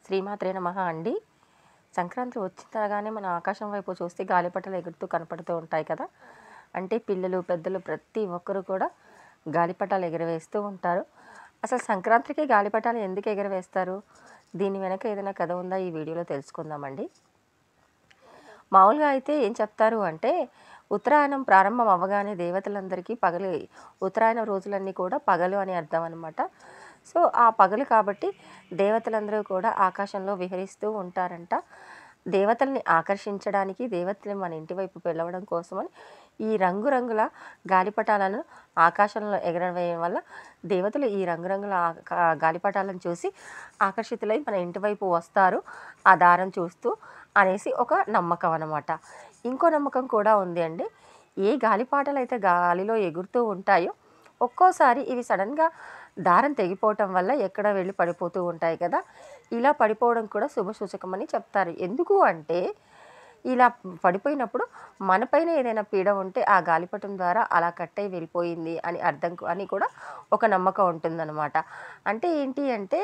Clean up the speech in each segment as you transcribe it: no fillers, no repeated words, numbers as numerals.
శ్రీమాత్రే నమః అండి. సంక్రాంతి వచ్చినగానే మన ఆకాశం వైపు చూస్తే గాలిపటాలు ఎగురుతూ కనపడుతూ ఉంటాయి కదా! అంటే పిల్లలు, పెద్దలు ప్రతి ఒక్కరు కూడా గాలిపటాలు ఎగరవేస్తూ ఉంటారు. అసలు సంక్రాంతికి గాలిపటాలు ఎందుకు ఎగరవేస్తారు? దీని వెనక ఏదైనా కథ ఉందా? ఈ వీడియోలో తెలుసుకుందామండి. మామూలుగా అయితే ఏం చెప్తారు అంటే, ఉత్తరాయణం ప్రారంభం అవ్వగానే దేవతలందరికీ పగలు, ఉత్తరాయణం రోజులన్నీ కూడా పగలు అని అర్థం అనమాట. సో, ఆ పగలు కాబట్టి దేవతలందరూ కూడా ఆకాశంలో విహరిస్తూ ఉంటారంట. దేవతల్ని ఆకర్షించడానికి, దేవతల్ని మన ఇంటి వైపు పిలవడం కోసమని ఈ రంగురంగుల గాలిపటాలను ఆకాశంలో ఎగరవేయడం వల్ల దేవతలు ఈ రంగురంగుల గాలిపటాలను చూసి ఆకర్షితులై మన ఇంటి వైపు వస్తారు ఆ దారం చూస్తూ అనేసి ఒక నమ్మకం అన్నమాట. ఇంకో నమ్మకం కూడా ఉంది అండి. ఏ గాలిపటాలు అయితే గాలిలో ఎగురుతూ ఉంటాయో ఒక్కోసారి ఇవి సడన్గా దారం తెగిపోవటం వల్ల ఎక్కడ వెళ్ళి పడిపోతూ ఉంటాయి కదా! ఇలా పడిపోవడం కూడా శుభసూచకమని చెప్తారు. ఎందుకు అంటే ఇలా పడిపోయినప్పుడు మనపైన ఏదైనా పీడ ఉంటే ఆ గాలిపటం ద్వారా అలా కట్ అయి వెళ్ళిపోయింది అని అర్థం అని కూడా ఒక నమ్మకం ఉంటుందన్నమాట. అంటే ఏంటి అంటే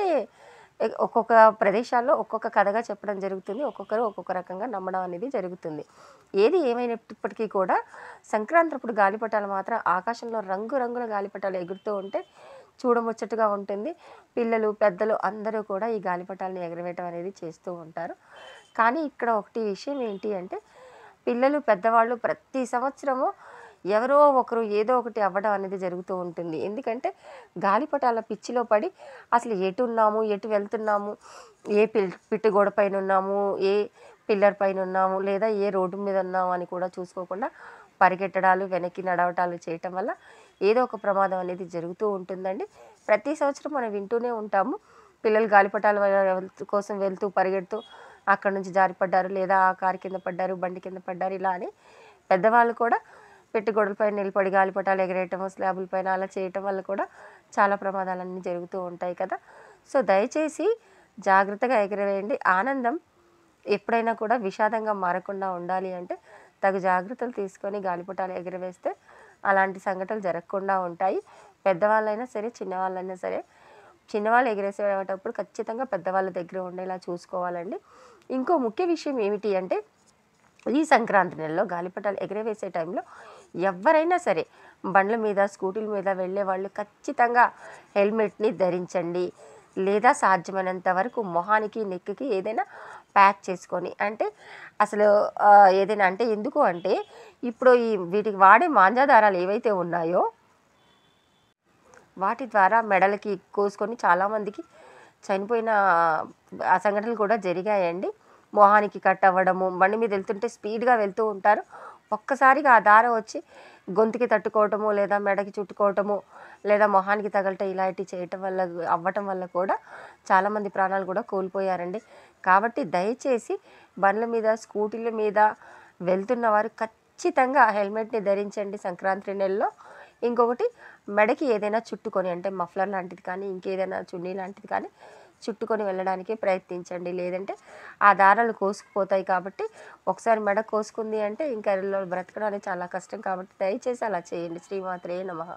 ఒక్కొక్క ప్రదేశాల్లో ఒక్కొక్క కథగా చెప్పడం జరుగుతుంది. ఒక్కొక్కరు ఒక్కొక్క రకంగా నమ్మడం అనేది జరుగుతుంది. ఏది ఏమైనప్పటికీ కూడా సంక్రాంతప్పుడు గాలిపటాలు మాత్రం ఆకాశంలో రంగురంగుల గాలిపటాలు ఎగురుతూ ఉంటే చూడముచ్చటగా ఉంటుంది. పిల్లలు, పెద్దలు అందరూ కూడా ఈ గాలిపటాలను ఎగరవేయటం అనేది చేస్తూ ఉంటారు. కానీ ఇక్కడ ఒకటి విషయం ఏంటి అంటే, పిల్లలు, పెద్దవాళ్ళు ప్రతి సంవత్సరము ఎవరో ఒకరు ఏదో ఒకటి అవ్వడం అనేది జరుగుతూ ఉంటుంది. ఎందుకంటే గాలిపటాల పిచ్చిలో పడి అసలు ఎటున్నాము, ఎటు వెళ్తున్నాము, ఏ పిట్టిగోడ పైన ఉన్నాము, ఏ పిల్లర్ పైన ఉన్నాము, లేదా ఏ రోడ్డు మీద ఉన్నాము అని కూడా చూసుకోకుండా పరిగెట్టడాలు, వెనక్కి నడవటాలు చేయటం వల్ల ఏదో ఒక ప్రమాదం అనేది జరుగుతూ ఉంటుందండి. ప్రతి సంవత్సరం మనం వింటూనే ఉంటాము. పిల్లలు గాలిపటాల కోసం వెళ్తూ పరిగెడుతూ అక్కడి నుంచి జారిపడ్డారు, లేదా ఆ కారు కింద పడ్డారు, బండి కింద పడ్డారు ఇలా అని. పెద్దవాళ్ళు కూడా పెట్టిగోడల పైన నిలబడి గాలిపటాలు ఎగరేయటం, స్లాబుల పైన అలా చేయటం వల్ల కూడా చాలా ప్రమాదాలన్నీ జరుగుతూ ఉంటాయి కదా! సో, దయచేసి జాగ్రత్తగా ఎగరవేయండి. ఆనందం ఎప్పుడైనా కూడా విషాదంగా మారకుండా ఉండాలి అంటే తగు జాగ్రత్తలు తీసుకొని గాలిపటాలు ఎగరవేస్తే అలాంటి సంఘటనలు జరగకుండా ఉంటాయి. పెద్దవాళ్ళైనా సరే, చిన్నవాళ్ళైనా సరే, చిన్నవాళ్ళు ఎగరేసేటప్పుడు ఖచ్చితంగా పెద్దవాళ్ళ దగ్గర ఉండేలా చూసుకోవాలండి. ఇంకో ముఖ్య విషయం ఏమిటి అంటే, ఈ సంక్రాంతి నెలలో గాలిపటాలు ఎగరవేసే టైంలో ఎవరైనా సరే బండ్ల మీద, స్కూటీల మీద వెళ్ళే వాళ్ళు ఖచ్చితంగా హెల్మెట్ని ధరించండి. లేదా సాధ్యమైనంత వరకు మొహానికి, నెక్కి ఏదైనా ప్యాక్ చేసుకొని, అంటే అసలు ఏదైనా అంటే ఎందుకు అంటే ఇప్పుడు వీటికి వాడే మాంజాదారాలు ఏవైతే ఉన్నాయో వాటి ద్వారా మెడలకి కోసుకొని చాలామందికి చనిపోయిన ఆ సంఘటనలు కూడా జరిగాయండి. మొహానికి కట్ అవ్వడము, బండి మీద వెళ్తుంటే స్పీడ్గా వెళ్తూ ఉంటారు. ఒక్కసారిగా ఆ దారం వచ్చి గొంతుకి తట్టుకోవటము, లేదా మెడకి చుట్టుకోవటము, లేదా మొహానికి తగలటం ఇలాంటివి చేయటం వల్ల అవ్వటం వల్ల కూడా చాలామంది ప్రాణాలు కూడా కోల్పోయారండి. కాబట్టి దయచేసి బండ్ల మీద, స్కూటీల మీద వెళ్తున్న వారు ఖచ్చితంగా హెల్మెట్ని ధరించండి సంక్రాంతి నెలలో. ఇంకొకటి, మెడకి ఏదైనా చుట్టుకొని, అంటే మఫ్లర్ లాంటిది కానీ, ఇంకేదైనా చున్నీ లాంటిది కానీ చుట్టుకొని వెళ్ళడానికి ప్రయత్నించండి. లేదంటే ఆ దారాలు కోసుకుపోతాయి కాబట్టి ఒకసారి మెడ కోసుకుంది అంటే ఇంకా బ్రతకడం అనేది చాలా కష్టం కాబట్టి దయచేసి అలా చేయండి. శ్రీమాత్రే నమః.